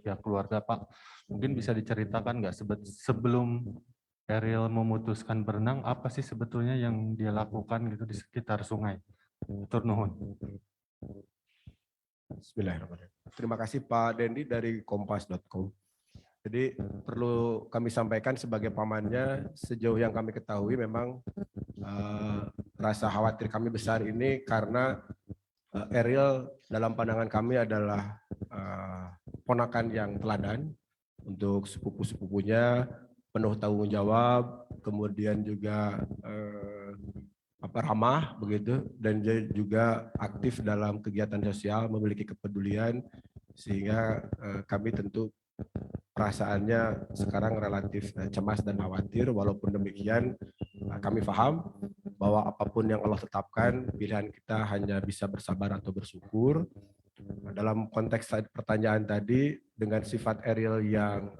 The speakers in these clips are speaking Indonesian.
pihak keluarga, Pak. Mungkin bisa diceritakan nggak sebelum Ariel memutuskan berenang, apa sih sebetulnya yang dia lakukan gitu di sekitar sungai? Tur nuhun. Bismillahirrahmanirrahim. Terima kasih Pak Dendi dari kompas.com. Jadi perlu kami sampaikan sebagai pamannya, sejauh yang kami ketahui memang rasa khawatir kami besar ini karena Ariel dalam pandangan kami adalah ponakan yang teladan untuk sepupu-sepupunya, penuh tanggung jawab, kemudian juga ramah begitu, dan dia juga aktif dalam kegiatan sosial, memiliki kepedulian, sehingga kami tentu perasaannya sekarang relatif cemas dan khawatir. Walaupun demikian kami paham bahwa apapun yang Allah tetapkan, pilihan kita hanya bisa bersabar atau bersyukur. Dalam konteks pertanyaan tadi, dengan sifat Ariel yang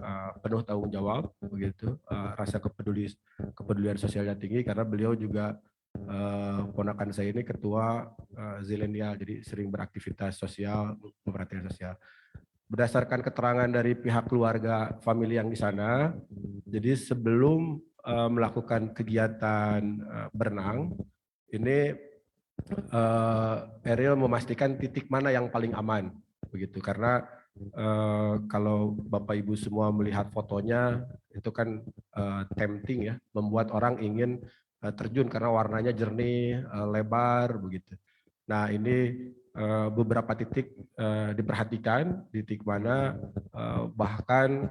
penuh tanggung jawab, begitu, rasa kepedulian sosialnya tinggi karena beliau juga ponakan saya ini ketua zilenial, jadi sering beraktivitas sosial, memperhatikan sosial. Berdasarkan keterangan dari pihak keluarga famili yang di sana, jadi sebelum melakukan kegiatan berenang, ini Ariel memastikan titik mana yang paling aman, begitu. Karena kalau Bapak Ibu semua melihat fotonya, itu kan tempting ya, membuat orang ingin terjun karena warnanya jernih, lebar, begitu. Nah ini beberapa titik diperhatikan, titik mana bahkan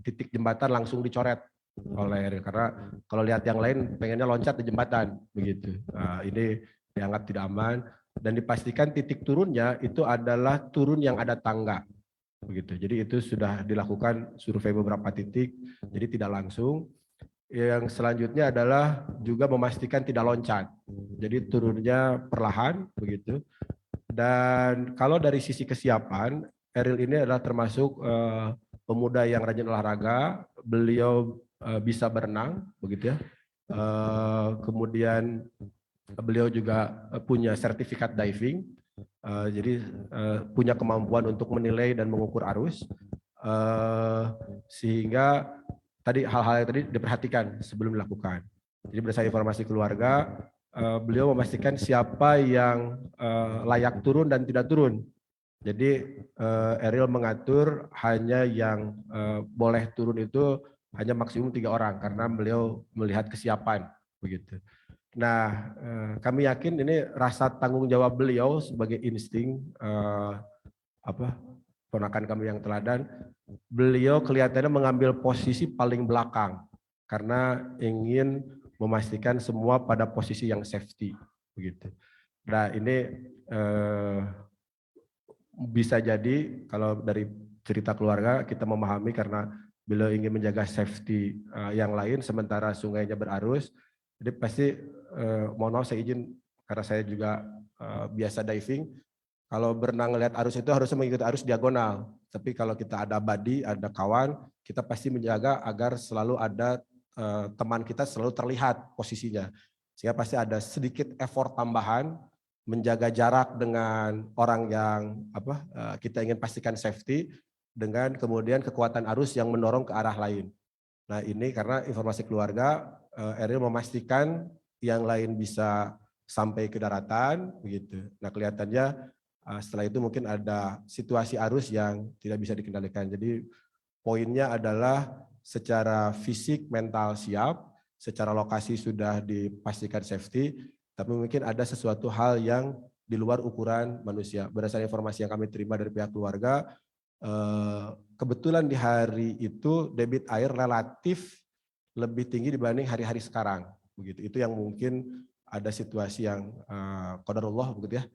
titik jembatan langsung dicoret oleh Ariel, karena kalau lihat yang lain pengennya loncat di jembatan begitu. Ini dianggap tidak aman dan dipastikan titik turunnya itu adalah turun yang ada tangga begitu. Jadi itu sudah dilakukan survei beberapa titik, jadi tidak langsung. Yang selanjutnya adalah juga memastikan tidak loncat. Jadi turunnya perlahan begitu. Dan kalau dari sisi kesiapan, Ariel ini adalah termasuk pemuda yang rajin olahraga. Beliau bisa berenang begitu ya. Kemudian beliau juga punya sertifikat diving. Jadi punya kemampuan untuk menilai dan mengukur arus. Sehingga tadi hal-hal yang tadi diperhatikan sebelum dilakukan. Jadi berdasarkan informasi keluarga, beliau memastikan siapa yang layak turun dan tidak turun. Jadi Ariel mengatur hanya yang boleh turun itu hanya maksimum 3 orang karena beliau melihat kesiapan begitu. Nah, kami yakin ini rasa tanggung jawab beliau sebagai insting ponakan kami yang teladan. Beliau kelihatannya mengambil posisi paling belakang karena ingin memastikan semua pada posisi yang safety begitu. Nah ini bisa jadi kalau dari cerita keluarga kita memahami karena beliau ingin menjaga safety yang lain sementara sungainya berarus. Jadi pasti mohon maaf saya izin karena saya juga biasa diving. Kalau berenang lihat arus itu harusnya mengikuti arus diagonal. Tapi kalau kita ada buddy, ada kawan, kita pasti menjaga agar selalu ada teman kita selalu terlihat posisinya. Sehingga pasti ada sedikit effort tambahan menjaga jarak dengan orang yang kita ingin pastikan safety dengan kemudian kekuatan arus yang mendorong ke arah lain. Nah ini karena informasi keluarga, Ariel memastikan yang lain bisa sampai ke daratan begitu. Nah kelihatannya setelah itu mungkin ada situasi arus yang tidak bisa dikendalikan. Jadi poinnya adalah secara fisik, mental siap, secara lokasi sudah dipastikan safety, tapi mungkin ada sesuatu hal yang di luar ukuran manusia. Berdasarkan informasi yang kami terima dari pihak keluarga, kebetulan di hari itu debit air relatif lebih tinggi dibanding hari-hari sekarang. Begitu. Itu yang mungkin ada situasi yang qadarullah begitu ya.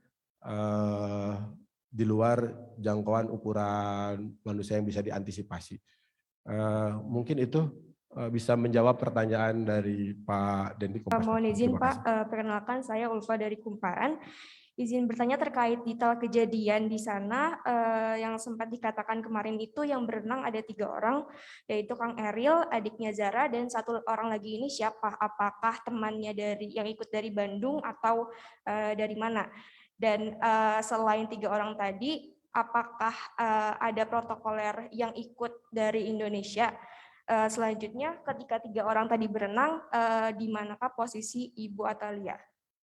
Di luar jangkauan ukuran manusia yang bisa diantisipasi. Mungkin itu bisa menjawab pertanyaan dari Pak Dendi. Mohon izin Pak, perkenalkan saya Ulfa dari Kumparan. Izin bertanya terkait detail kejadian di sana yang sempat dikatakan kemarin itu yang berenang ada 3 orang, yaitu Kang Ariel, adiknya Zara, dan 1 orang lagi ini siapa? Apakah temannya dari yang ikut dari Bandung atau dari mana? Dan selain 3 orang tadi, apakah ada protokoler yang ikut dari Indonesia? Selanjutnya, ketika 3 orang tadi berenang, di manakah posisi Ibu Atalia?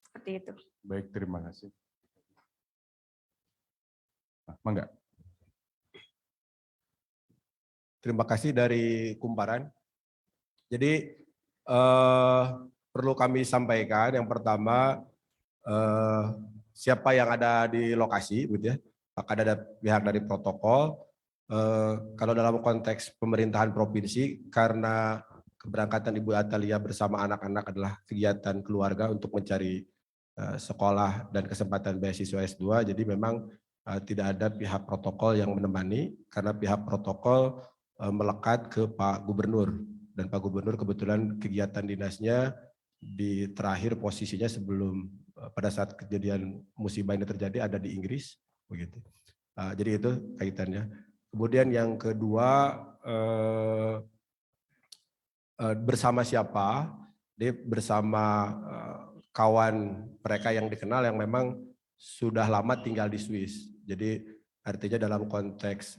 Seperti itu. Baik, terima kasih. Mangga. Terima kasih dari Kumparan. Jadi perlu kami sampaikan yang pertama siapa yang ada di lokasi, gitu ya. Akan ada pihak dari protokol. Kalau dalam konteks pemerintahan provinsi, karena keberangkatan Ibu Atalia bersama anak-anak adalah kegiatan keluarga untuk mencari sekolah dan kesempatan beasiswa S2, jadi memang tidak ada pihak protokol yang menemani, karena pihak protokol melekat ke Pak Gubernur, dan Pak Gubernur kebetulan kegiatan dinasnya di terakhir posisinya sebelum pada saat kejadian musibah ini terjadi ada di Inggris, begitu. Jadi itu kaitannya. Kemudian yang kedua, bersama siapa? Dia bersama kawan mereka yang dikenal yang memang sudah lama tinggal di Swiss. Jadi artinya dalam konteks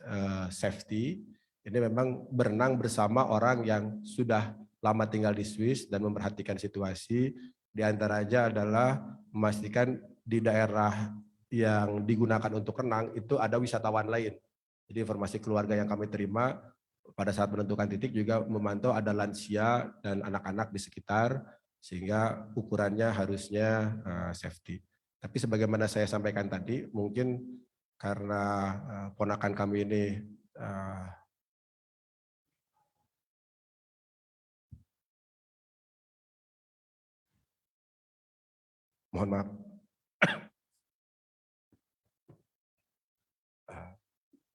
safety, ini memang berenang bersama orang yang sudah lama tinggal di Swiss dan memperhatikan situasi. Di antaranya adalah memastikan di daerah yang digunakan untuk renang itu ada wisatawan lain. Jadi informasi keluarga yang kami terima pada saat menentukan titik juga memantau ada lansia dan anak-anak di sekitar, sehingga ukurannya harusnya safety. Tapi sebagaimana saya sampaikan tadi, mungkin karena ponakan kami ini mohon maaf,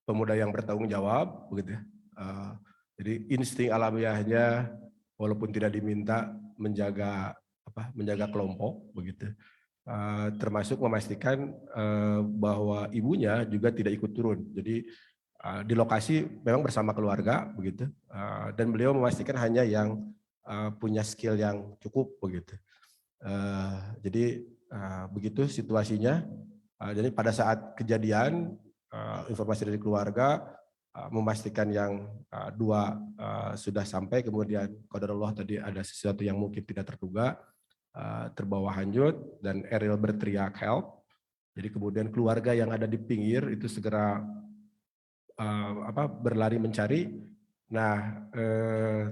pemuda yang bertanggung jawab, begitu ya. Jadi insting alamiahnya walaupun tidak diminta menjaga kelompok, begitu. Termasuk memastikan bahwa ibunya juga tidak ikut turun. Jadi di lokasi memang bersama keluarga, begitu. Dan beliau memastikan hanya yang punya skill yang cukup, begitu. Jadi begitu situasinya. Jadi pada saat kejadian informasi dari keluarga memastikan yang 2 sudah sampai, kemudian qadarullah tadi ada sesuatu yang mungkin tidak terduga, terbawa hanyut dan Eril berteriak help. Jadi kemudian keluarga yang ada di pinggir itu segera berlari mencari. Nah,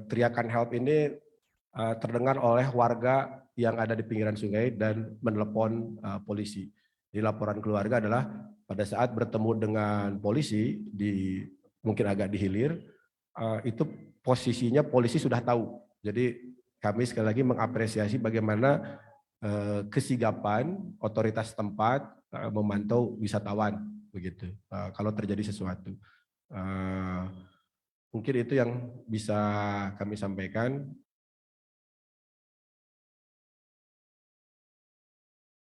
teriakan help ini terdengar oleh warga yang ada di pinggiran sungai dan menelepon polisi. Jadi laporan keluarga adalah pada saat bertemu dengan polisi di mungkin agak di hilir, itu posisinya polisi sudah tahu. Jadi kami sekali lagi mengapresiasi bagaimana kesigapan otoritas tempat memantau wisatawan, begitu. Kalau terjadi sesuatu, mungkin itu yang bisa kami sampaikan.